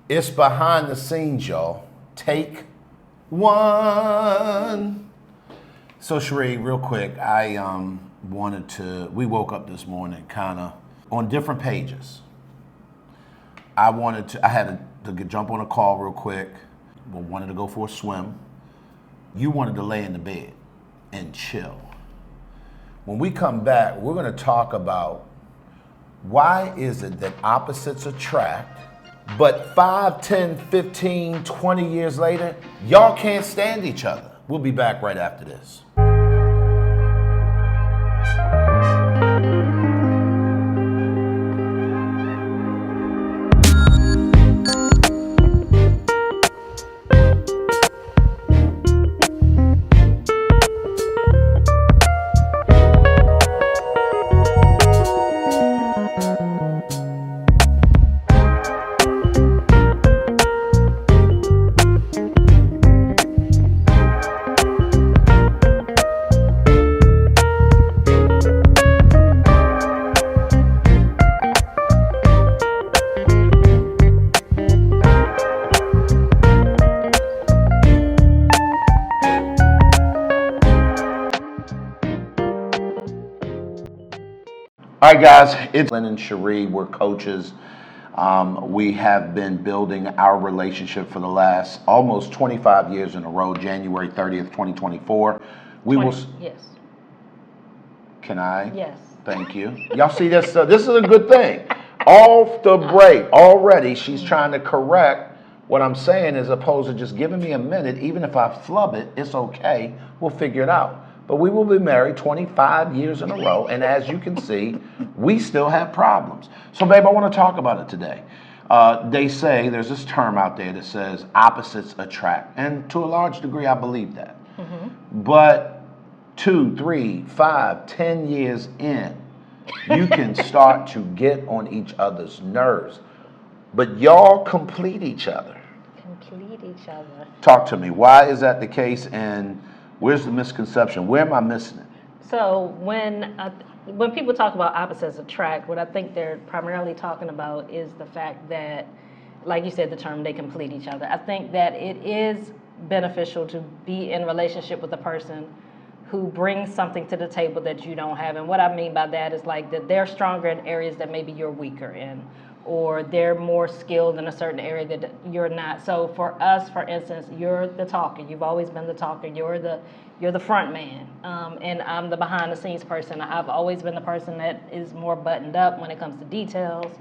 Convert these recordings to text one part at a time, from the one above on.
It's behind the scenes, y'all. Take one. So Sheri, real quick, I we woke up this morning kind of on different pages. I had to jump on a call real quick. We wanted to go for a swim. You wanted to lay in the bed and chill. When we come back, we're going to talk about why is it that opposites attract, but 5, 10, 15, 20 years later, y'all can't stand each other. We'll be back right after this. All right, guys, it's Glenn and Sheri. We're coaches. We have been building our relationship for the last almost 25 years in a row, January 30th, 2024. Yes. Can I? Yes. Thank you. Y'all see this? This is a good thing. Off the break, already she's trying to correct what I'm saying as opposed to just giving me a minute. Even if I flub it, it's okay. We'll figure it out. But we will be married 25 years in a row, and as you can see, we still have problems. So, babe, I want to talk about it today. They say, there's this term out there that says opposites attract, and to a large degree, I believe that. Mm-hmm. But 2, 3, 5, 10 years in, you can start to get on each other's nerves. But y'all complete each other. Complete each other. Talk to me. Why is that the case, and where's the misconception? Where am I missing it? So when people talk about opposites attract, what I think they're primarily talking about is the fact that, like you said, the term, they complete each other. I think that it is beneficial to be in a relationship with a person who brings something to the table that you don't have. And what I mean by that is like that they're stronger in areas that maybe you're weaker in, or they're more skilled in a certain area that you're not. So for us, for instance, you're the talker. You've always been the talker. You're the front man, and I'm the behind the scenes person. I've always been the person that is more buttoned up when it comes to details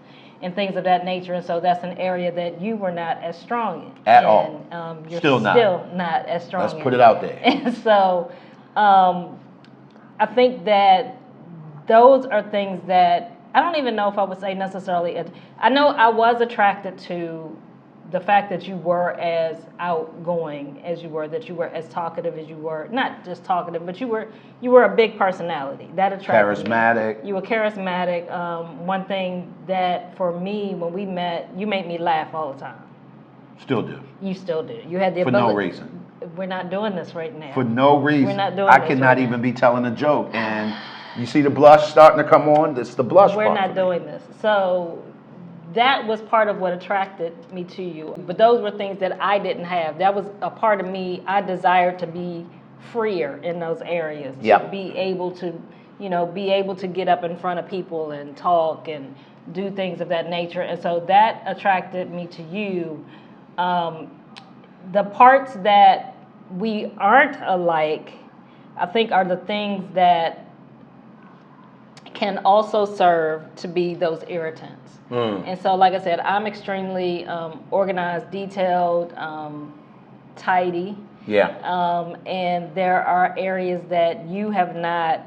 and things of that nature. And so that's an area that you were not as strong in. At all. You're still not as strong. Let's put it out there. And so I think that those are things that I don't even know if I would say necessarily. I know I was attracted to the fact that you were as outgoing as you were, that you were as talkative as you were. Not just talkative, but you were a big personality. That attracted charismatic. Me. You were charismatic. One thing that for me, when we met, you made me laugh all the time. Still do. You still do. You had the ability. For no reason. We're not doing this right now. For no reason. We're not doing I this cannot right even be telling a joke. And you see the blush starting to come on? It's the blush part. We're not doing this. So that was part of what attracted me to you. But those were things that I didn't have. That was a part of me. I desired to be freer in those areas. Yep. To be able to get up in front of people and talk and do things of that nature. And so that attracted me to you. The parts that we aren't alike, I think, are the things that can also serve to be those irritants. And so, like I said, I'm extremely organized, detailed, tidy. Yeah. And there are areas that you have not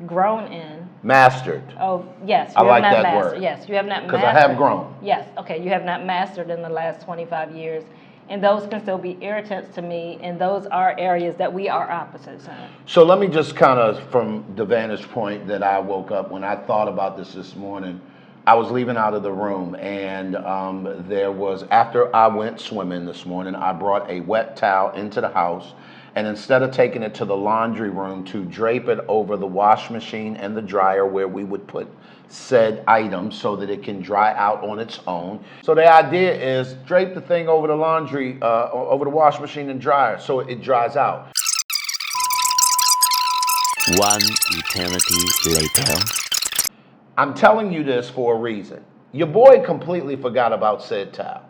grown in. Mastered. Oh, yes. I like not that mastered. word. Yes, you have not mastered. Because I have grown. Yes, okay, you have not mastered in the last 25 years. And those can still be irritants to me, and those are areas that we are opposites in. So let me just kind of, from the vantage point that I woke up, when I thought about this morning, I was leaving out of the room, and after I went swimming this morning, I brought a wet towel into the house, and instead of taking it to the laundry room to drape it over the wash machine and the dryer where we would put said item so that it can dry out on its own. So the idea is drape the thing over the laundry, over the wash machine and dryer so it dries out. One eternity later. I'm telling you this for a reason. Your boy completely forgot about said towel.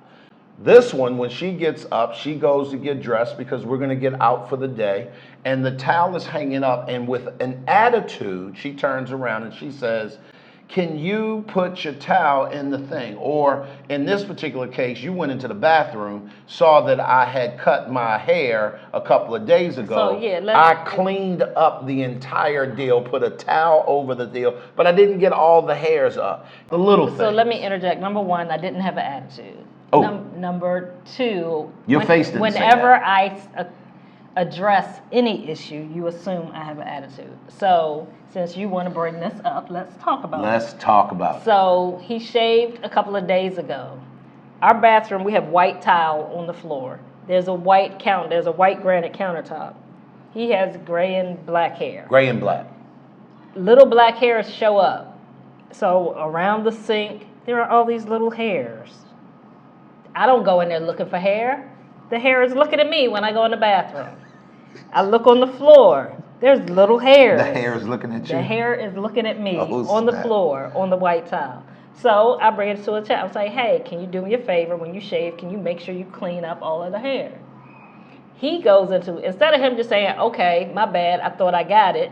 This one, when she gets up, she goes to get dressed because we're going to get out for the day. And the towel is hanging up. And with an attitude, she turns around and she says, can you put your towel in the thing? Or in this particular case, you went into the bathroom, saw that I had cut my hair a couple of days ago. So, yeah, I cleaned up the entire deal, put a towel over the deal, but I didn't get all the hairs up. The little things. So let me interject. Number one, I didn't have an attitude. Oh. Number two, Your face didn't say whenever that. I address any issue, you assume I have an attitude. So since you want to bring this up, let's talk about it. Let's talk about it. So he shaved a couple of days ago. Our bathroom, we have white tile on the floor. There's a white granite countertop. He has gray and black hair. Gray and black. Little black hairs show up. So around the sink, there are all these little hairs. I don't go in there looking for hair. The hair is looking at me when I go in the bathroom. I look on the floor. There's little hairs. The hair is looking at you. The hair is looking at me Oh, on the snap. floor, on the white tile. So I bring it to a chat. I'm like, hey, can you do me a favor when you shave? Can you make sure you clean up all of the hair? He goes into, instead of him just saying, okay, my bad, I thought I got it,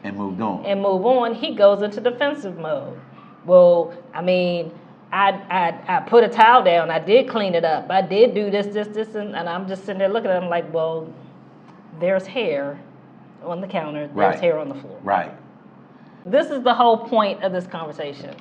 And moved on. and move on, he goes into defensive mode. Well, I mean, I put a towel down. I did clean it up. I did do this, and I'm just sitting there looking at him like, well, there's hair on the counter. There's Right. hair on the floor. Right. This is the whole point of this conversation.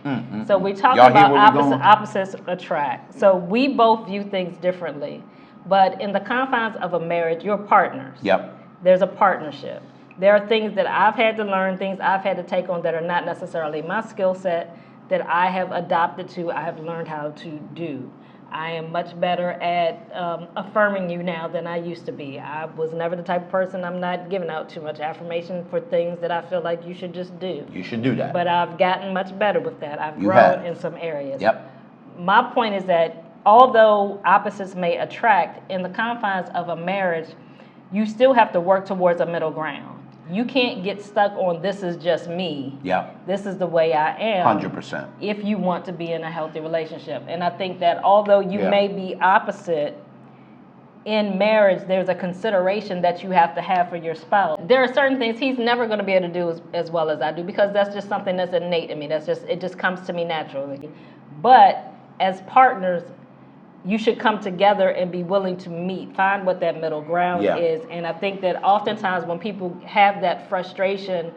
So we talk Y'all hear about where we going? opposites attract. So we both view things differently. But in the confines of a marriage, you're partners. Yep. There's a partnership. There are things that I've had to learn, things I've had to take on that are not necessarily my skill set, that I have adopted to, I have learned how to do. I am much better at affirming you now than I used to be. I was never the type of person, I'm not giving out too much affirmation for things that I feel like you should just do. You should do that. But I've gotten much better with that. I've You grown have. in some areas. Yep. My point is that although opposites may attract, in the confines of a marriage, you still have to work towards a middle ground. You can't get stuck on this is just me. Yep. This is the way I am. 100%. If you want to be in a healthy relationship. And I think that although you Yeah. may be opposite, in marriage, there's a consideration that you have to have for your spouse. There are certain things he's never going to be able to do as well as I do, because that's just something that's innate in me. It just comes to me naturally. But as partners, you should come together and be willing to meet, find what that middle ground Yeah. is. And I think that oftentimes when people have that frustration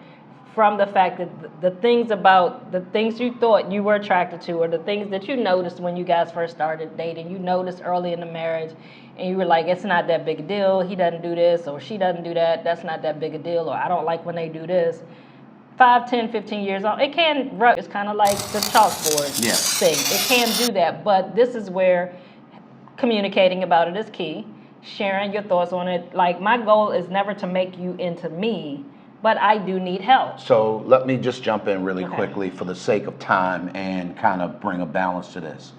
from the fact that the things you thought you were attracted to, or the things that you noticed when you guys first started dating, you noticed early in the marriage, and you were like, it's not that big a deal, he doesn't do this, or she doesn't do that, that's not that big a deal, or I don't like when they do this. 5, 10, 15 years on, it can rub. It's kind of like the chalkboard Yeah. thing. It can do that, but this is where communicating about it is key, sharing your thoughts on it. Like, my goal is never to make you into me, but I do need help. So let me just jump in really Okay. quickly for the sake of time and kind of bring a balance to this.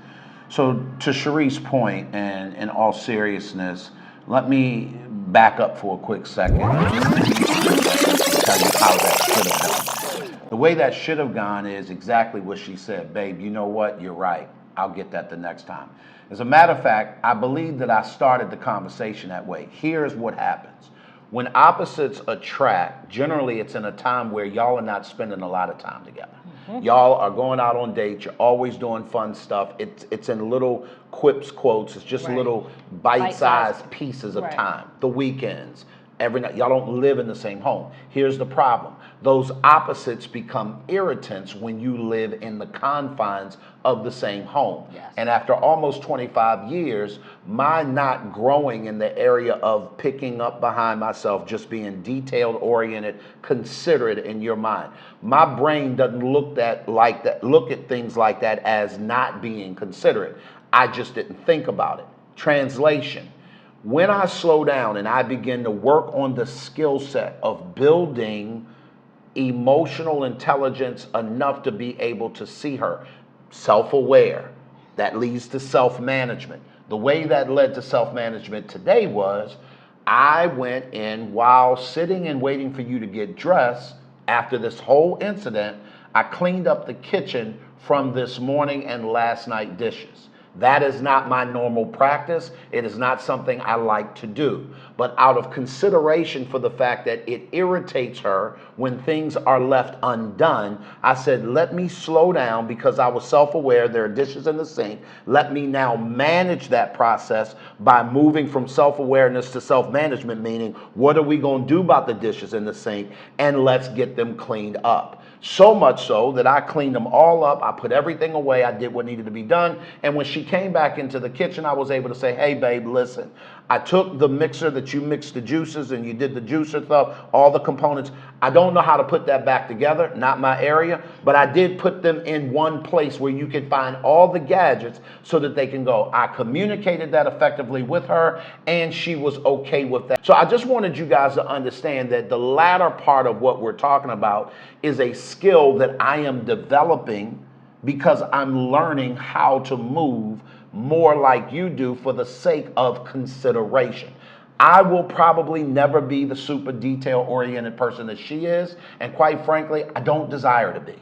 So to Sheri's point, and in all seriousness, let me back up for a quick second and tell you how that should have gone. The way that should have gone is exactly what she said. Babe, you know what? You're right. I'll get that the next time. As a matter of fact, I believe that I started the conversation that way. Here's what happens. When opposites attract, generally it's in a time where y'all are not spending a lot of time together. Y'all are going out on dates. You're always doing fun stuff. It's in little quips, quotes. It's just Right. little Bite-sized. bite-sized pieces of Right. time. The weekends, every night. Y'all don't live in the same home. Here's the problem. Those opposites become irritants when you live in the confines of the same home. Yes. And after almost 25 years, my not growing in the area of picking up behind myself, just being detailed oriented, considerate in your mind. My brain doesn't look at things like that as not being considerate. I just didn't think about it. Translation. When I slow down and I begin to work on the skill set of building emotional intelligence enough to be able to see her, self-aware, that leads to self-management. The way that led to self-management today was I went in while sitting and waiting for you to get dressed after this whole incident. I cleaned up the kitchen from this morning and last night dishes. That is not my normal practice. It is not something I like to do. But out of consideration for the fact that it irritates her when things are left undone, I said, let me slow down because I was self-aware. There are dishes in the sink. Let me now manage that process by moving from self-awareness to self-management, meaning what are we going to do about the dishes in the sink, and let's get them cleaned up. So much so that I cleaned them all up. I put everything away. I did what needed to be done. And when she came back into the kitchen, I was able to say, hey, babe, listen, I took the mixer that you mixed the juices and you did the juicer stuff, all the components. I don't know how to put that back together, not my area, but I did put them in one place where you can find all the gadgets so that they can go. I communicated that effectively with her and she was okay with that. So I just wanted you guys to understand that the latter part of what we're talking about is a skill that I am developing because I'm learning how to move more like you do for the sake of consideration. I will probably never be the super detail-oriented person that she is, and quite frankly, I don't desire to be.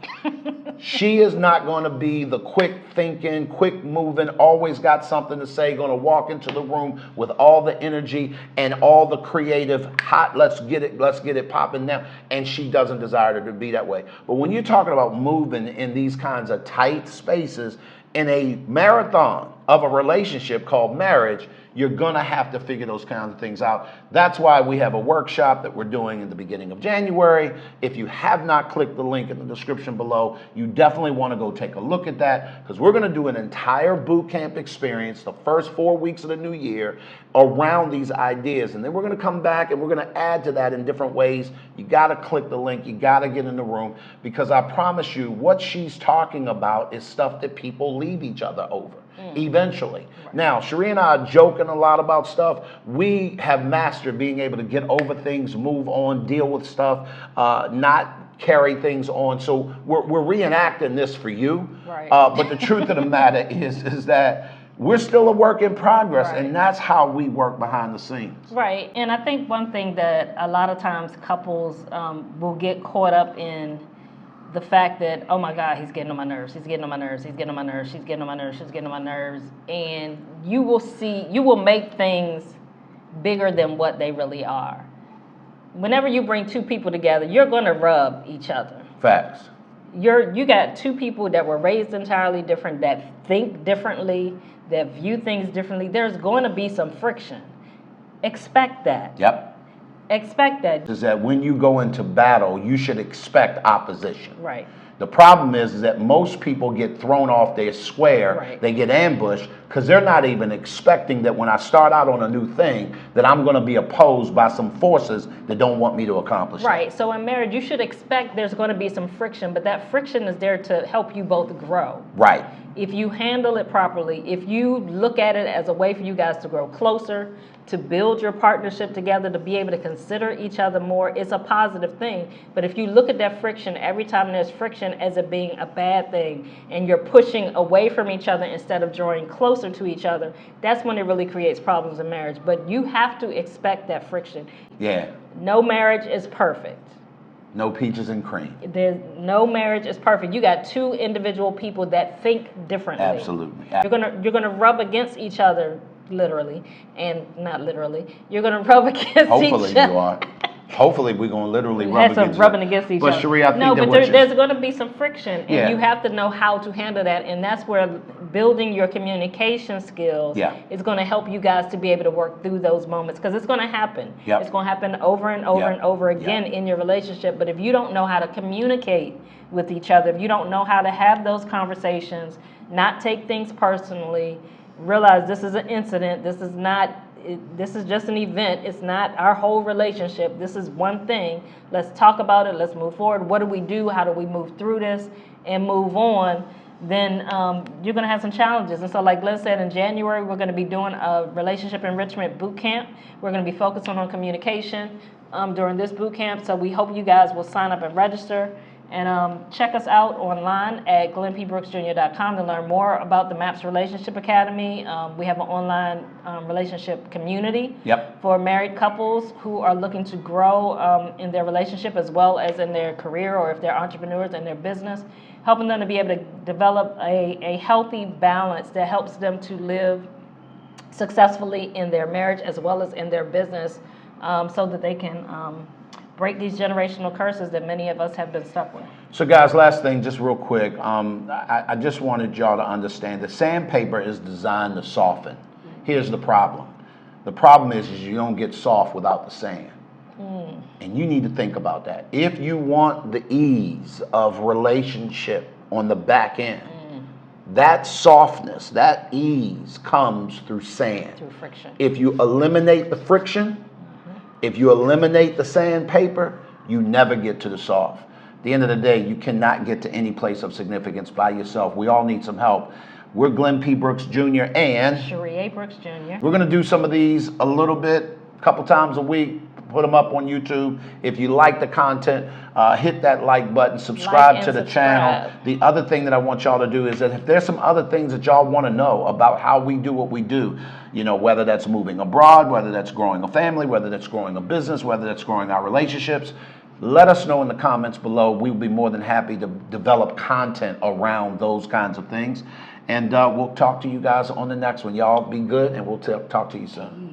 She is not going to be the quick thinking, quick moving, always got something to say, going to walk into the room with all the energy and all the creative, hot, let's get it popping now, and she doesn't desire to be that way. But when you're talking about moving in these kinds of tight spaces, in a marathon of a relationship called marriage, you're going to have to figure those kinds of things out. That's why we have a workshop that we're doing in the beginning of January. If you have not clicked the link in the description below, you definitely want to go take a look at that because we're going to do an entire boot camp experience the first 4 weeks of the new year around these ideas. And then we're going to come back and we're going to add to that in different ways. You got to click the link. You got to get in the room because I promise you what she's talking about is stuff that people leave each other over. Eventually. Right. Now, Sheri and I are joking a lot about stuff. We have mastered being able to get over things, move on, deal with stuff, not carry things on. So we're reenacting this for you. Right. But the truth of the matter is that we're still a work in progress, right. And that's how we work behind the scenes. Right. And I think one thing that a lot of times couples will get caught up in the fact that, oh my God, he's getting on my nerves, he's getting on my nerves, he's getting on my nerves, she's getting on my nerves, she's getting on my nerves. And you will make things bigger than what they really are. Whenever you bring two people together, you're going to rub each other. Facts. You got two people that were raised entirely different, that think differently, that view things differently. There's going to be some friction. Expect that. Yep. Expect that. Is that when you go into battle, you should expect opposition. Right. The problem is that most people get thrown off their square. Right. They get ambushed because they're not even expecting that when I start out on a new thing that I'm going to be opposed by some forces that don't want me to accomplish. Right. So in marriage, you should expect there's going to be some friction, but that friction is there to help you both grow. Right. If you handle it properly, if you look at it as a way for you guys to grow closer, to build your partnership together, to be able to consider each other more, it's a positive thing. But if you look at that friction, every time there's friction as it being a bad thing, and you're pushing away from each other instead of drawing closer to each other, that's when it really creates problems in marriage. But you have to expect that friction. Yeah. No marriage is perfect. No peaches and cream. No marriage is perfect. You got two individual people that think differently. Absolutely. You're gonna rub against each other, literally, and not literally. You're gonna rub against each other. Hopefully you are. Hopefully we're gonna literally rub against each other. Rubbing against each other. But Sheri, I think but there's gonna be some friction, and you have to know how to handle that, and that's where building your communication skills is gonna help you guys to be able to work through those moments, because it's gonna happen. Yep. It's gonna happen over and over and over again in your relationship. But if you don't know how to communicate with each other, if you don't know how to have those conversations, not take things personally, realize this is an incident, this is just an event, it's not our whole relationship, this is one thing, let's talk about it, let's move forward, what do we do, how do we move through this and move on, then you're going to have some challenges. And so like Glenn said, in January, we're going to be doing a relationship enrichment boot camp. We're going to be focusing on communication during this boot camp. So we hope you guys will sign up and register. And check us out online at glennpbrooksjr.com to learn more about the MAPS Relationship Academy. We have an online relationship community for married couples who are looking to grow in their relationship as well as in their career, or if they're entrepreneurs in their business, helping them to be able to develop a healthy balance that helps them to live successfully in their marriage as well as in their business, so that they can break these generational curses that many of us have been stuck with. So guys, last thing, just real quick, I just wanted y'all to understand that sandpaper is designed to soften. Here's the problem. The problem is you don't get soft without the sand. And you need to think about that. If you want the ease of relationship on the back end, that softness, that ease comes through sand. Through friction. If you eliminate the friction, if you eliminate the sandpaper, you never get to the soft. At the end of the day, you cannot get to any place of significance by yourself. We all need some help. We're Glenn P. Brooks Jr. and Sheri A. Brooks Jr. We're going to do some of these a little bit, a couple times a week. Put them up on YouTube. If you like the content, hit that like button, subscribe to the channel. The other thing that I want y'all to do is that if there's some other things that y'all want to know about how we do what we do, you know, whether that's moving abroad, whether that's growing a family, whether that's growing a business, whether that's growing our relationships, let us know in the comments below. We'll be more than happy to develop content around those kinds of things. And we'll talk to you guys on the next one. Y'all be good, and we'll talk to you soon.